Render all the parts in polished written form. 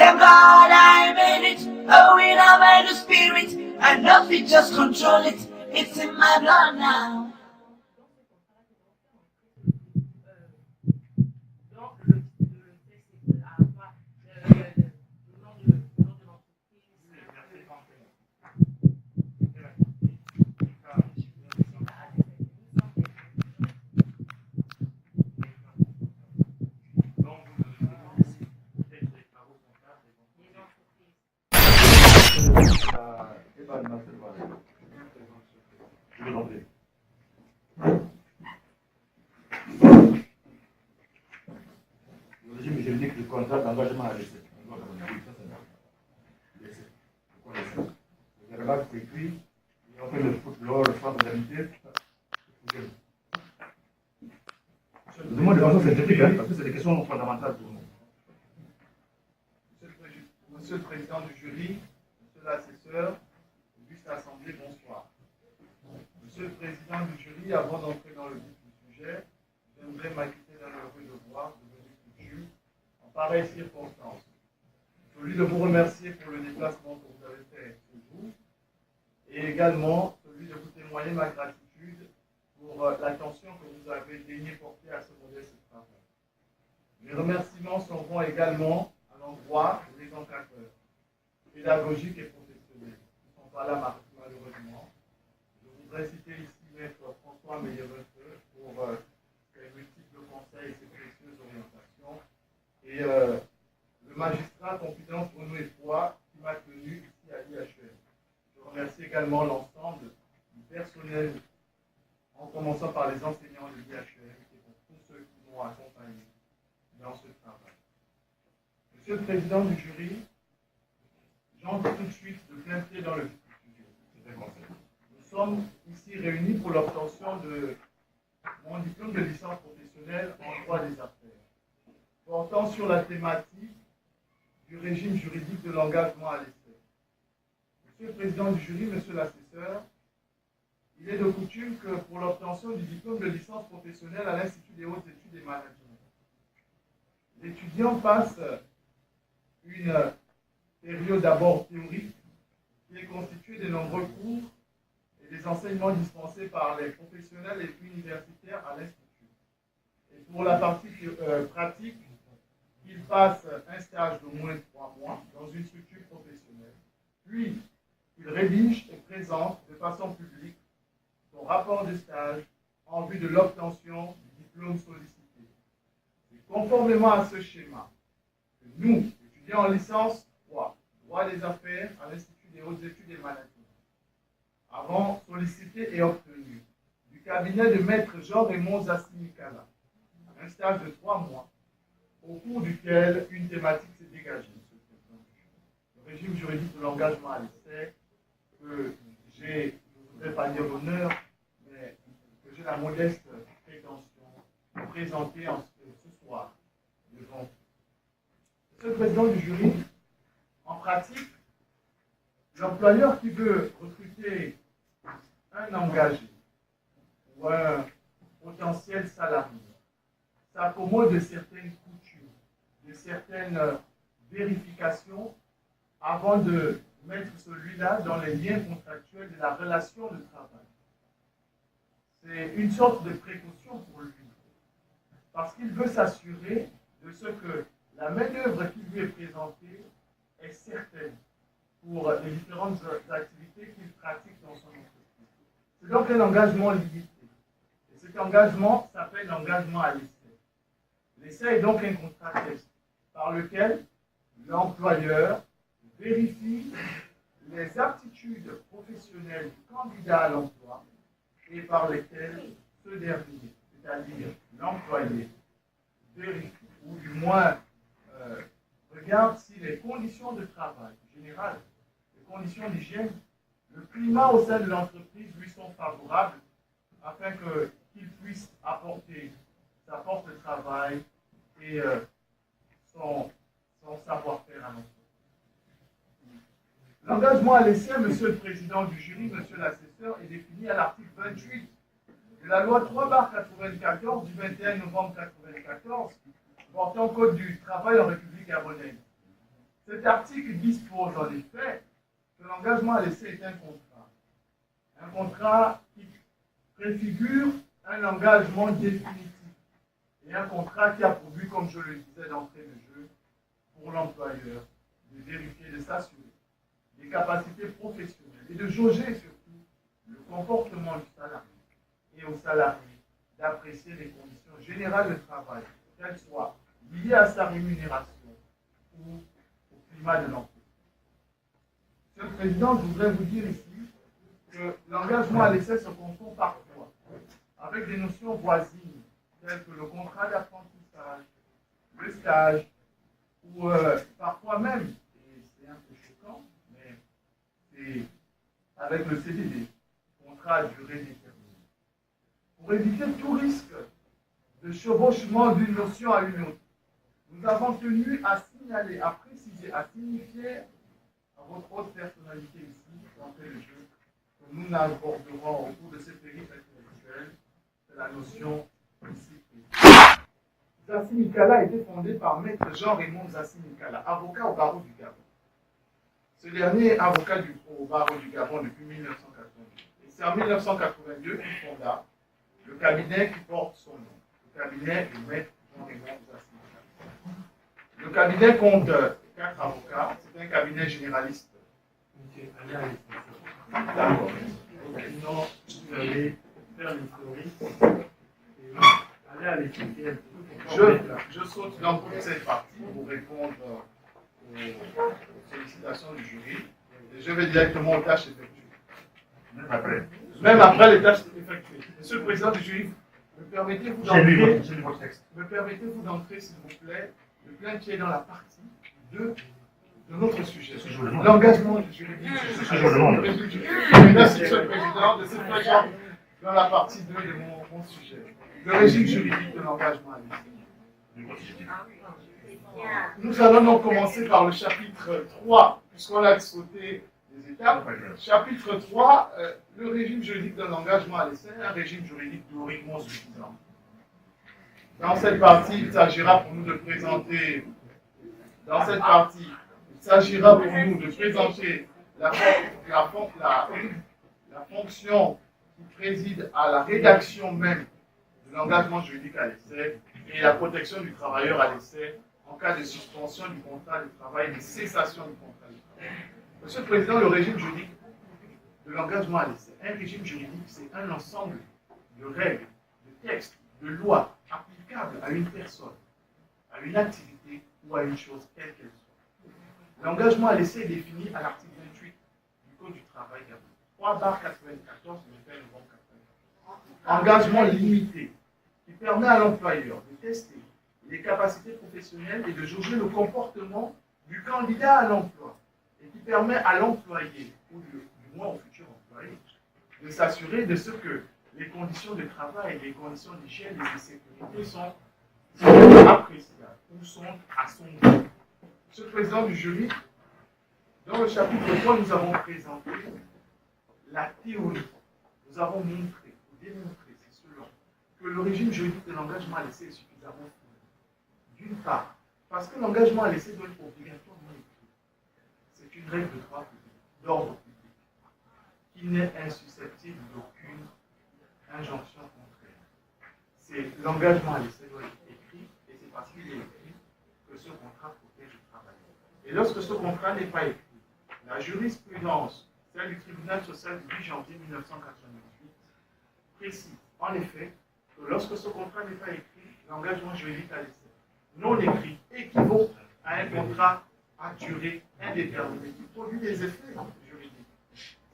Thank God I made it, oh, in by the spirit. I nothing just control it, it's in my blood now. Le régime juridique du contrat d'engagement à l'essai. Vous avez là, c'est écrit, et on fait le football, le centre d'amitié. Je vous demande de façon synthétique, parce que c'est des questions fondamentales pour nous. Monsieur le Président du jury, Monsieur l'assesseur, auguste assemblée, bonsoir. Monsieur le Président du jury, avant d'entrer dans le vif du sujet, j'aimerais m'acquitter d'un heureux devoir devenu coutume en pareille circonstance. Celui de vous remercier pour le déplacement que vous avez fait ce jour et également celui de vous témoigner ma gratitude pour l'attention que vous avez daigné porter à ce modeste travail. Mes remerciements seront également à l'endroit des encadreurs pédagogiques et professionnels qui ne sont pas là malheureusement. Je voudrais citer ici Maître François Meilleur-Reuteux pour ses multiples conseils et ses précieuses orientations et le magistrat Confidence Renaud Effoy qui m'a tenu ici à l'IHM. Je remercie également l'ensemble du personnel en commençant par les enseignants de l'IHM et pour tous ceux qui m'ont accompagné dans ce travail. Monsieur le Président du jury, j'entre tout de suite de plein pied dans le vif du sujet. Nous sommes ici réunis pour l'obtention de mon diplôme de licence professionnelle en droit des affaires, portant sur la thématique du régime juridique de l'engagement à l'essai. Monsieur le Président du jury, Monsieur l'assesseur, il est de coutume que pour l'obtention du diplôme de licence professionnelle à l'Institut des hautes études et management, l'étudiant passe une période d'abord théorique qui est constituée de nombreux cours et des enseignements dispensés par les professionnels et universitaires à l'Institut. Et pour la partie pratique, il passe un stage d'au moins 3 mois dans une structure professionnelle, puis il rédige et présente de façon publique son rapport de stage en vue de l'obtention du diplôme sollicité. Et conformément à ce schéma, que nous, étudiants en licence 3, droit des affaires à l'Institut des hautes études et management, avons sollicité et obtenu du cabinet de maître Jean-Raymond Zassimikala un stage de 3 mois, au cours duquel une thématique s'est dégagée, Monsieur le Président. Le régime juridique de l'engagement à l'essai, que j'ai, je ne voudrais pas dire l'honneur, mais que j'ai la modeste prétention de présenter ce soir devant vous. Monsieur le Président du jury, en pratique, l'employeur qui veut recruter un engagé ou un potentiel salarié s'accommode de certaines coutumes, de certaines vérifications avant de mettre celui-là dans les liens contractuels de la relation de travail. C'est une sorte de précaution pour lui, parce qu'il veut s'assurer de ce que la main-d'œuvre qui lui est présentée est certaine pour les différentes activités qu'il pratique dans son entreprise. C'est donc un engagement limité. Et cet engagement s'appelle l'engagement à l'essai. L'essai est donc un contrat test par lequel l'employeur vérifie les aptitudes professionnelles du candidat à l'emploi et par lesquelles ce dernier, c'est-à-dire l'employé, vérifie, ou du moins regarde si les conditions de travail générales, les conditions d'hygiène, le climat au sein de l'entreprise lui sont favorables afin qu'il puisse apporter sa force de travail et son savoir-faire à l'entreprise. L'engagement à l'essai, Monsieur le Président du jury, Monsieur l'assesseur, est défini à l'article 28 de la loi 3/94 du 21 novembre 1994 portant Code du travail en République gabonaise. Cet article dispose en effet que l'engagement à l'essai est un contrat. Un contrat qui préfigure un engagement définitif et un contrat qui a pour but, comme je le disais d'entrée de jeu, pour l'employeur de vérifier, de s'assurer des capacités professionnelles et de jauger surtout le comportement du salarié et au salarié d'apprécier les conditions générales de travail, qu'elles soient liées à sa rémunération ou au climat de l'emploi. Monsieur le Président, je voudrais vous dire ici que l'engagement à l'essai se confond parfois avec des notions voisines telles que le contrat d'apprentissage, le stage, ou parfois même, et c'est un peu choquant, mais c'est avec le CDD, contrat à durée déterminée. Pour éviter tout risque de chevauchement d'une notion à une autre, nous avons tenu à signaler, à préciser, à signifier à votre haute personnalité ici, d'entrée de jeu, que nous n'aborderons au cours de cette période intellectuelle de la notion ici. Zassi Mikala a été fondé par Maître Jean-Raymond Zassi Mikala, avocat au barreau du Gabon. Ce dernier est avocat au barreau du Gabon depuis 1982. Et c'est en 1982 qu'il fonda le cabinet qui porte son nom, le cabinet du Maître Jean-Raymond Zassi Mikala. Le cabinet compte 4 avocats, c'est un cabinet généraliste. Monsieur, allez à l'essentiel. D'accord. Sinon, vous allez faire l'historique. Allez à l'essentiel. Je saute dans toute cette partie pour répondre aux sollicitations du jury. Et je vais directement aux tâches effectuées. Même après les tâches effectuées. Monsieur le Président du jury, me permettez-vous d'entrer, s'il vous plaît, de plein pied dans la partie 2 de notre sujet. L'engagement du juridique. C'est ce que je vous demande. Merci, Monsieur le Président, de cette façon dans la partie 2 de mon sujet. Le régime juridique de l'engagement à l'essai. Nous allons donc commencer par le chapitre 3, puisqu'on a sauté les étapes. Chapitre 3, le régime juridique de l'engagement à l'essai, un régime juridique théoriquement suffisant. Dans cette partie, il s'agira pour nous de présenter, la fonction qui préside à la rédaction même de l'engagement juridique à l'essai et la protection du travailleur à l'essai en cas de suspension du contrat de travail et de cessation du contrat de travail. Monsieur le Président, le régime juridique de l'engagement à l'essai, un régime juridique, c'est un ensemble de règles, de textes, de lois applicables à une personne, à une activité ou à une chose quelle qu'elle soit. L'engagement à l'essai est défini à l'article 28 du Code du travail, 3/94 du 21 novembre 1994. Engagement limité qui permet à l'employeur de tester les capacités professionnelles et de jauger le comportement du candidat à l'emploi et qui permet à l'employé, ou du moins au futur employé, de s'assurer de ce que les conditions de travail, les conditions d'hygiène et de sécurité sont appréciables ou sont à son goût. Monsieur le Président du jury, dans le chapitre 3, nous avons présenté la théorie. Nous avons montré, ou démontré, c'est selon, que le régime juridique de l'engagement à l'essai est suffisamment fourni. D'une part, parce que l'engagement à l'essai doit être obligatoirement écrit. C'est une règle de droit public, d'ordre public, qui n'est insusceptible d'aucune injonction contraire. C'est l'engagement à l'essai doit être écrit, et c'est parce qu'il est écrit que ce contrat protège le travailleur. Et lorsque ce contrat n'est pas écrit, la jurisprudence, celle du tribunal social du 8 janvier 1998, précise en effet que lorsque ce contrat n'est pas écrit, l'engagement juridique à l'essai non écrit équivaut à un contrat à durée indéterminée qui produit des effets juridiques.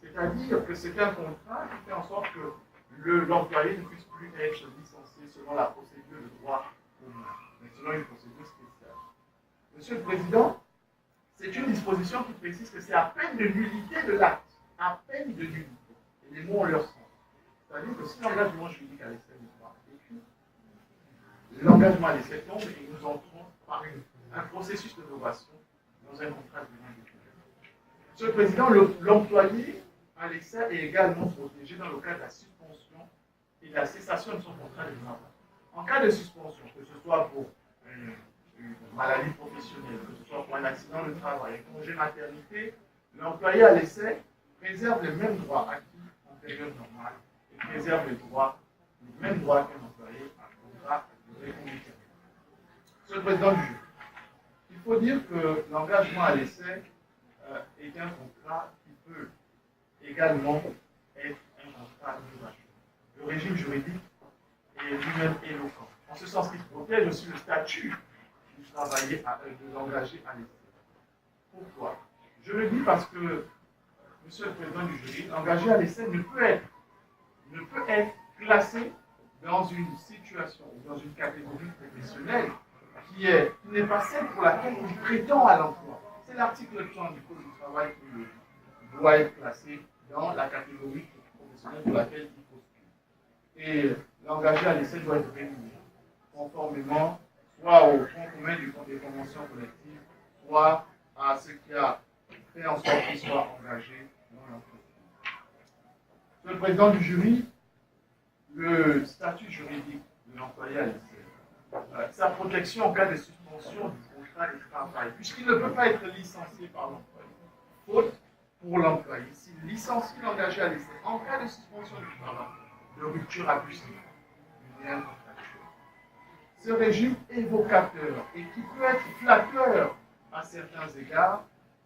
C'est-à-dire que c'est un contrat qui fait en sorte que l'employé ne puisse plus être licencié selon la procédure de droit commun, mais selon une procédure spéciale. Monsieur le Président, c'est une disposition qui précise que c'est à peine de nullité de l'acte, à peine de nullité. Et les mots ont leur sens. C'est-à-dire que si l'engagement juridique à l'essai n'est pas écrit, l'engagement à l'essai tombe et nous entrons par un processus de novation dans un contrat de vie. Monsieur le Président, l'employé à l'essai est également protégé dans le cas de la suspension et de la cessation de son contrat de travail. En cas de suspension, que ce soit pour une maladie professionnelle, que ce soit pour un accident de travail, un congé maternité, l'employé à l'essai préserve les mêmes droits acquis en période normale et préserve les mêmes droits qu'un employé à contrat à durée indéterminée. Monsieur le Président du jury, il faut dire que l'engagement à l'essai est un contrat qui peut également être un contrat d'usage. Le régime juridique est lui-même éloquent, en ce sens qu'il protège aussi le statut du travaillé, de l'engagé à l'essai. Pourquoi? Je le dis parce que, Monsieur le Président du jury, l'engagé à l'essai ne peut être classé dans une situation ou dans une catégorie professionnelle qui n'est pas celle pour laquelle il prétend à l'emploi. C'est l'article 30 du Code du travail qui doit être classé dans la catégorie professionnelle pour laquelle il postule. Et l'engagé à l'essai doit être rémunéré conformément soit au point commun des conventions collectives, soit à ce qui a fait en sorte qu'il soit engagé dans l'entreprise. Monsieur le Président du jury, le statut juridique de l'employé à l'essai, sa protection en cas de suspension du contrat de travail, puisqu'il ne peut pas être licencié par l'employé. Faute pour l'employé, s'il licencie l'engagé à l'essai en cas de suspension du travail, de rupture abusive du lien contractuel. Ce régime évocateur et qui peut être flatteur à certains égards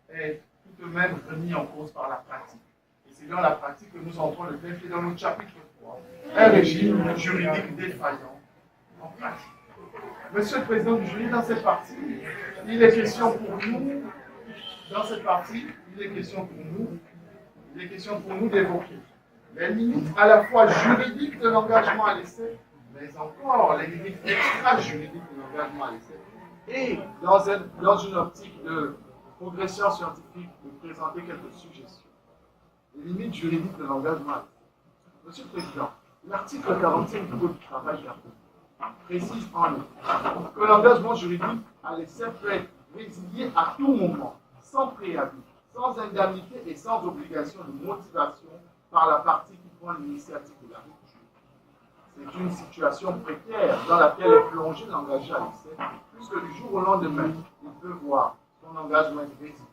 est tout de même remis en cause par la pratique. Et c'est dans la pratique que nous entrons le plein pied dans notre chapitre 3, un régime juridique défaillant en pratique. Monsieur le Président du jury, dans cette partie, il est question pour nous, d'évoquer les limites à la fois juridiques de l'engagement à l'essai, mais encore les limites extra-juridiques de l'engagement à l'essai, et dans une optique de progression scientifique, de présenter quelques suggestions. Les limites juridiques de l'engagement à l'essai. Monsieur le Président, l'article 45 du Code du travail précise en effet que l'engagement juridique à l'essai peut être résilié à tout moment, sans préavis, sans indemnité et sans obligation de motivation par la partie qui prend l'initiative de la rupture. C'est une situation précaire dans laquelle est plongé l'engagé à l'essai, puisque du jour au lendemain, il peut voir son engagement être résilié.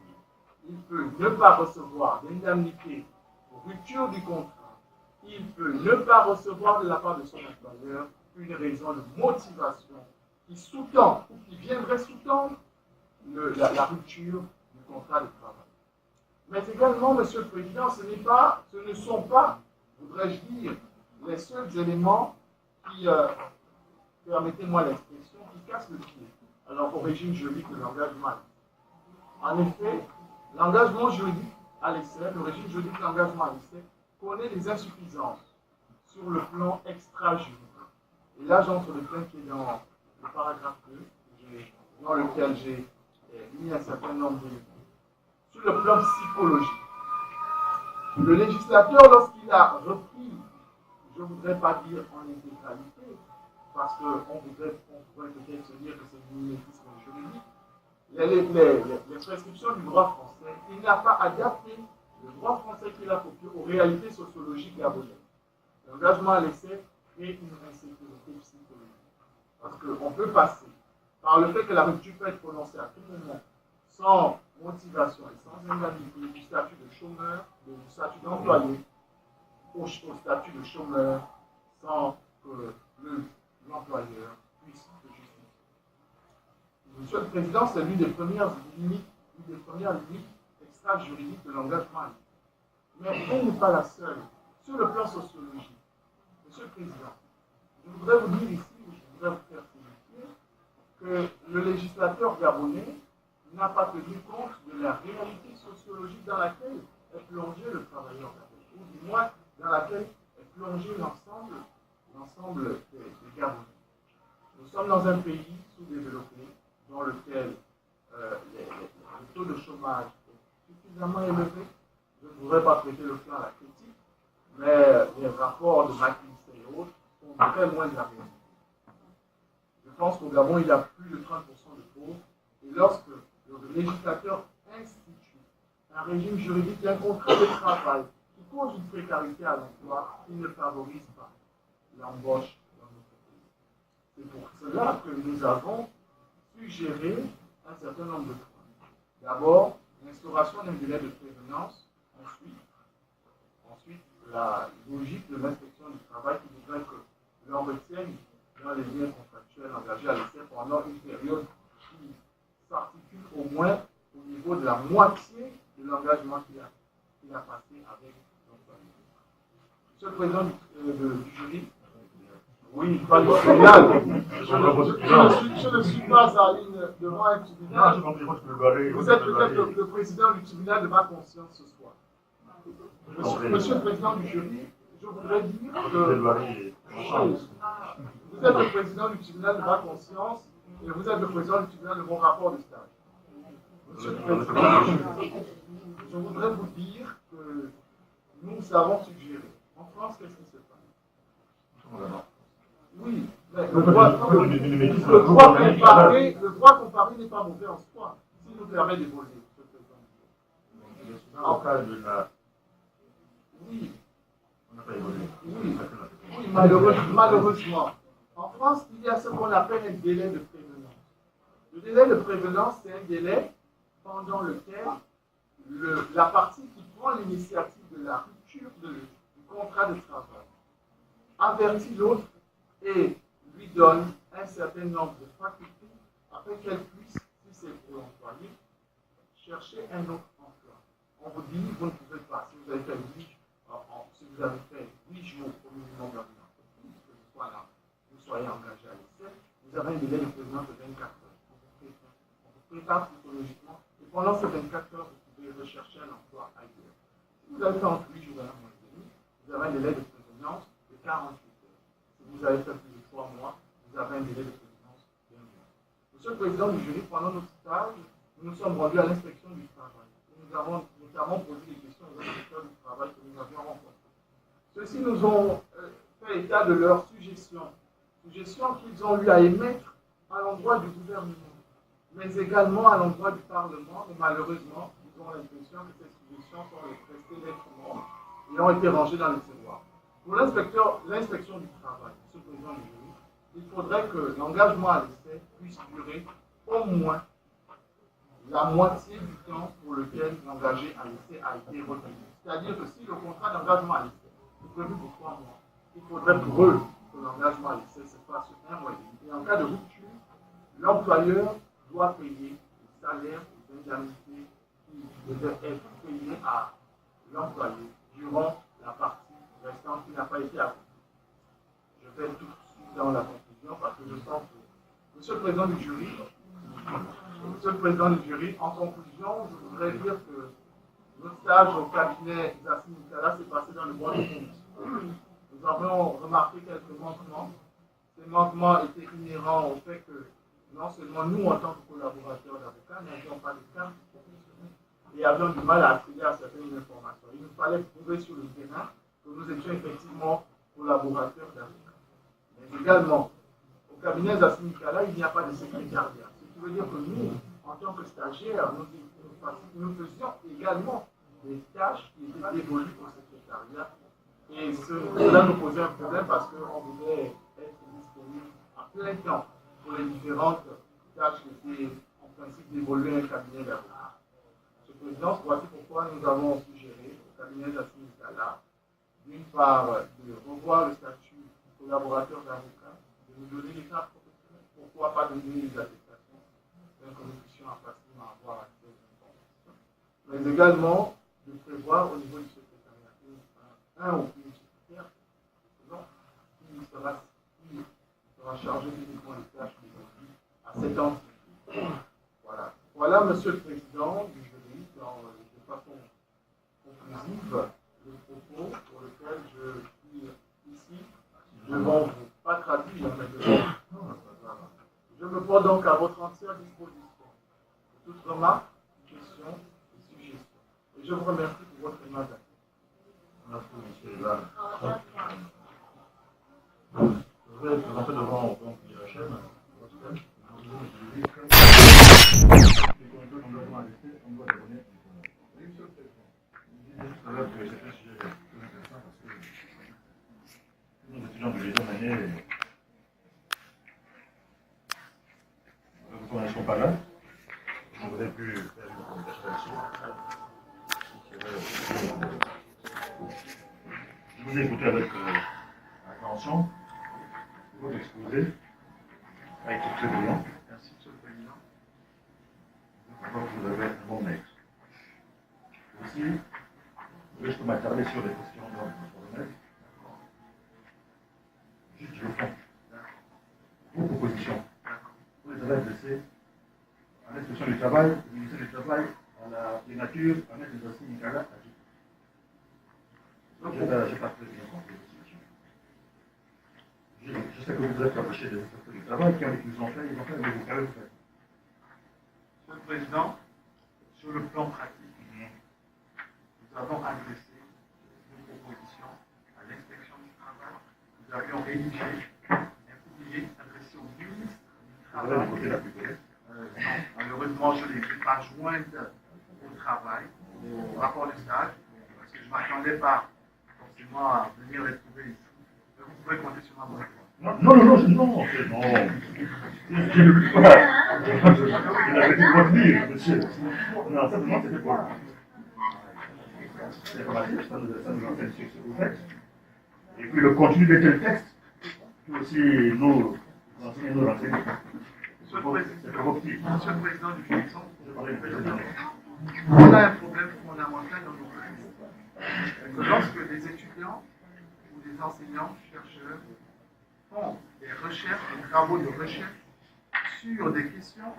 Il peut ne pas recevoir d'indemnité pour rupture du contrat. Il peut ne pas recevoir de la part de son employeur une raison de motivation qui sous-tend ou qui viendrait sous-tendre la rupture du contrat de travail. Mais également, Monsieur le Président, ce ne sont pas, voudrais-je dire, les seuls éléments qui, permettez-moi l'expression, qui cassent le pied alors au régime juridique de l'engagement. En effet, l'engagement juridique à l'essai, le régime juridique de l'engagement à l'essai, connaît des insuffisances sur le plan extra-juridique. Et là, j'entre de plein pied dans le paragraphe 2, dans lequel j'ai mis un certain nombre d'éléments. Sur le plan psychologique, le législateur, lorsqu'il a repris, je ne voudrais pas dire en intégralité, parce qu'on pourrait peut-être se dire que c'est du mimétisme juridique, les prescriptions du droit français, il n'a pas adapté le droit français qu'il a copié aux réalités sociologiques gabonaises. L'engagement à l'essai crée une insécurité psychologique. Parce qu'on peut passer par le fait que la rupture peut être prononcée à tout moment, sans motivation et sans indemnité, du statut de chômeur, du statut d'employé, au statut de chômeur, sans que l'employeur puisse se justifier. Monsieur le Président, c'est l'une des premières limites extra-juridiques de l'engagement. Mais elle n'est pas la seule. Sur le plan sociologique, Monsieur le Président, je voudrais vous dire ici, je voudrais vous faire signifier que le législateur gabonais n'a pas tenu compte de la réalité sociologique dans laquelle est plongé le travailleur gabonais, ou du moins dans laquelle est plongé l'ensemble des Gabonais. Nous sommes dans un pays sous-développé dans lequel le taux de chômage est suffisamment élevé. Je ne voudrais pas prêter le flanc à la critique, mais les rapports de McKinsey et autres sont très loin de la réalité. Je pense qu'au Gabon, il y a plus de 30% de pauvres, et lorsque le législateur institue un régime juridique et un contrat de travail qui cause une précarité à l'emploi, il ne favorise pas l'embauche dans notre pays. C'est pour cela que nous avons suggéré un certain nombre de points. D'abord, l'instauration d'un délai de prévenance. Ensuite, la logique de l'inspection du travail qui voudrait que l'on retienne dans les liens contractuels engagés à l'essai pendant une période qui s'articule au moins au niveau de la moitié de l'engagement qu'il a passé avec l'employeur. Monsieur le président du jury, oui, pas du tribunal. Je ne suis pas en ligne devant un tribunal. Vous êtes peut-être le président du tribunal de ma conscience ce soir. Monsieur le président du jury, je voudrais dire que vous êtes le président du tribunal de ma conscience et vous êtes le président du tribunal de mon rapport de stage. Monsieur le président du jury, je voudrais vous dire que nous avons suggéré. En France, qu'est-ce qui se passe? Oui, mais le droit comparé n'est pas mauvais en soi, s'il nous permet d'évoluer. Oui. Oui, malheureusement. En France, il y a ce qu'on appelle un délai de prévenance. Le délai de prévenance, c'est un délai pendant lequel la partie qui prend l'initiative de la rupture du contrat de travail avertit l'autre et lui donne un certain nombre de facultés afin qu'elle puisse, si c'est pour l'employé, chercher un autre emploi. On vous dit, vous ne pouvez pas. Si vous avez fait 8 jours au minimum dans une entreprise, que vous soyez engagé à l'essai, vous avez un délai de prévenance de 24 heures. On vous prépare psychologiquement et pendant ces 24 heures, vous pouvez rechercher un emploi ailleurs. Si vous avez fait entre 8 jours et 1 mois et demi, vous avez un délai de prévenance de 48 heures. Si vous avez fait plus de 3 mois, vous avez un délai de prévenance d'1 mois. Monsieur le président du jury, pendant notre stage, nous nous sommes rendus à l'inspection du travail. Nous avons notamment posé des questions aux inspecteurs du travail que nous avions rencontrés. Ceux-ci nous ont fait état de leurs suggestions qu'ils ont eu à émettre à l'endroit du gouvernement, mais également à l'endroit du Parlement, mais malheureusement, ils ont l'impression que ces suggestions sont restées lettres mortes et ont été rangées dans les tiroirs. Pour l'inspection du travail, ce président du jury, il faudrait que l'engagement à l'essai puisse durer au moins la moitié du temps pour lequel l'engagé à l'essai a été retenu. C'est-à-dire que si le contrat d'engagement à l'essai est prévu pour 3 mois, il faudrait pour eux que l'engagement à l'essai se fasse sur 1 mois et demi. Et en cas de rupture, l'employeur doit payer le salaire et les indemnités qui devaient être payées à l'employé durant la partie restante qui n'a pas été accomplie. Je vais tout de suite dans la conclusion parce que je sens que Monsieur le Président du jury, en conclusion, je voudrais dire que notre stage au cabinet d'Assis Nicolas s'est passé dans le bon sens. Nous avons remarqué quelques manquements. Ces manquements étaient inhérents au fait que non seulement nous, en tant que collaborateurs d'avocats, n'avions pas de carte professionnelle et avions du mal à accéder à certaines informations. Il nous fallait prouver sur le terrain que nous étions effectivement collaborateurs d'avocats. Mais également, au cabinet d'Assis Nicolas, il n'y a pas de secrétariat. Ce qui veut dire que nous, en tant que stagiaires, nous faisions également des tâches qui étaient dévolues au secrétariat. Et cela nous posait un problème parce qu'on voulait être disponible à plein temps pour les différentes tâches qui étaient en principe dévolues à un cabinet d'avocats. Monsieur le Président, voici pourquoi nous avons suggéré au cabinet d'Assis Nicolas, d'une part, de revoir le statut du collaborateur d'avocat, de nous donner les cartes professionnelles, pourquoi pas donner les attestations, afin que nous puissions facilement avoir accès aux informations, mais également de prévoir au niveau du secrétariat un ou une secrétaire qui sera chargé uniquement des tâches dévolues à cette entité. Voilà. Voilà, Monsieur le Président du jury, de façon conclusive, le propos pour lequel je suis ici devant vous. Pas traduit, mais devant vous. Je me porte donc à votre entière disposition. Toute remarque, question et suggestion. Et je vous remercie pour votre aimable accueil. Merci, M. Evan. Je vais présenter devant l'IHM. Nos étudiants de deuxième année ne connaissons pas là. On aurait pu faire une vous ai écouté avec attention. Votre exposé a été très brillant. Merci, Monsieur le Président. Donc vous avez un bon maître. Aussi, je peux m'attarder sur les questions de notre maître. Juste le fond. Vos propositions. Vous les avez adressées à l'inspection du travail, au ministère du Travail, à la Prénature, à Maître Zassi Nicolas, à qui. Je n'ai pas très bien compris la situation. Je sais que vous êtes rapproché des inspecteurs du travail qui ont fait, mais vous qu'avez fait. Monsieur le Président, sur le plan pratique, nous avons adressé nos propositions à l'inspection du travail. Nous avions rédigé un courrier adressé au ministre du Vous avez le Travail. côté la plus correcte. Non, malheureusement, je ne l'ai pas jointe au travail, au rapport de stage, parce que je ne m'attendais pas forcément à venir les trouver ici. Mais vous pouvez compter sur ma bonne foi. Non. Je ne veux pas. Je l'avais dit pour dire, monsieur. Non, simplement, c'était pour. C'est informatif, ça nous enseigne sur ce que vous faites. Et puis le contenu de tel texte, peut aussi nous enseigner, nous renseigner. Monsieur le Président du Fixon, On on a un problème fondamental dans nos pays. C'est que lorsque des étudiants ou des enseignants, chercheurs, font des recherches, des travaux de recherche sur des questions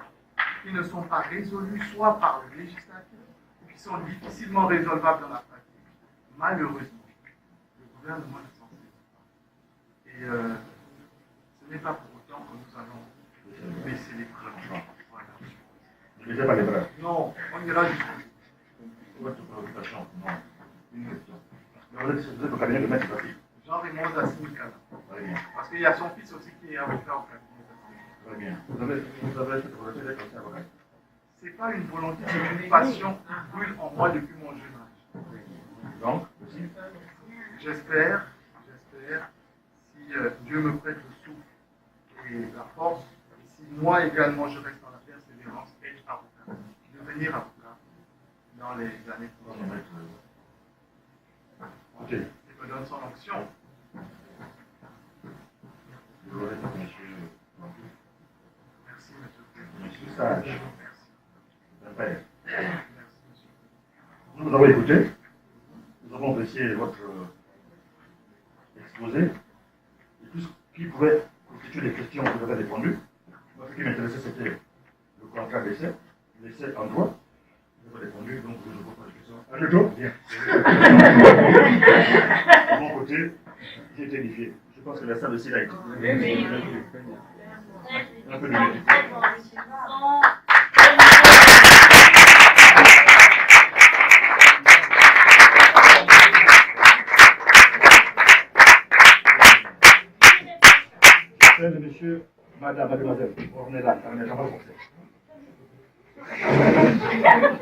qui ne sont pas résolues soit par le législateur ou qui sont difficilement résolvables dans la pratique, malheureusement, le gouvernement ne s'en sait pas. Et ce n'est pas pour autant que nous allons baisser les bras. Voilà. ne baissez pas les bras. Non, on ira jusqu'au Votre préoccupation, non. Une question. Vous êtes au cabinet de Maître Zassi. Jean-Raymond Zassi Nicolas. Très bien. Parce qu'il y a son fils aussi qui est avocat au cabinet Zassi. Très bien. Vous avez cette volonté d'être aussi avocat. Ce n'est pas une volonté, c'est une passion qui brûle en moi depuis mon jeune âge. Donc, aussi, J'espère, si Dieu me prête le souffle et la force, et si moi également je reste dans la persévérance, être avocat, devenir avocat dans les années qui vont venir. ok. Il me donne son onction. Vous aurez dit, monsieur. Merci, monsieur le Président. Monsieur Sage, Merci. un père. Merci, monsieur. Nous vous avons écouté. Nous avons apprécié votre exposé. Et tout ce qui pouvait constituer des questions que vous avez répondues. Moi, ce qui m'intéressait, c'était le contrat d'essai, l'essai en droit. Vous avez répondu, donc je ne pose pas de questions. Un autre? Bien. De mon côté, j'ai été édifié. Je pense que la salle aussi l'a été. Un peu de vérité. Mesdames et messieurs, madame, mademoiselle, on est là, on est là, on est là.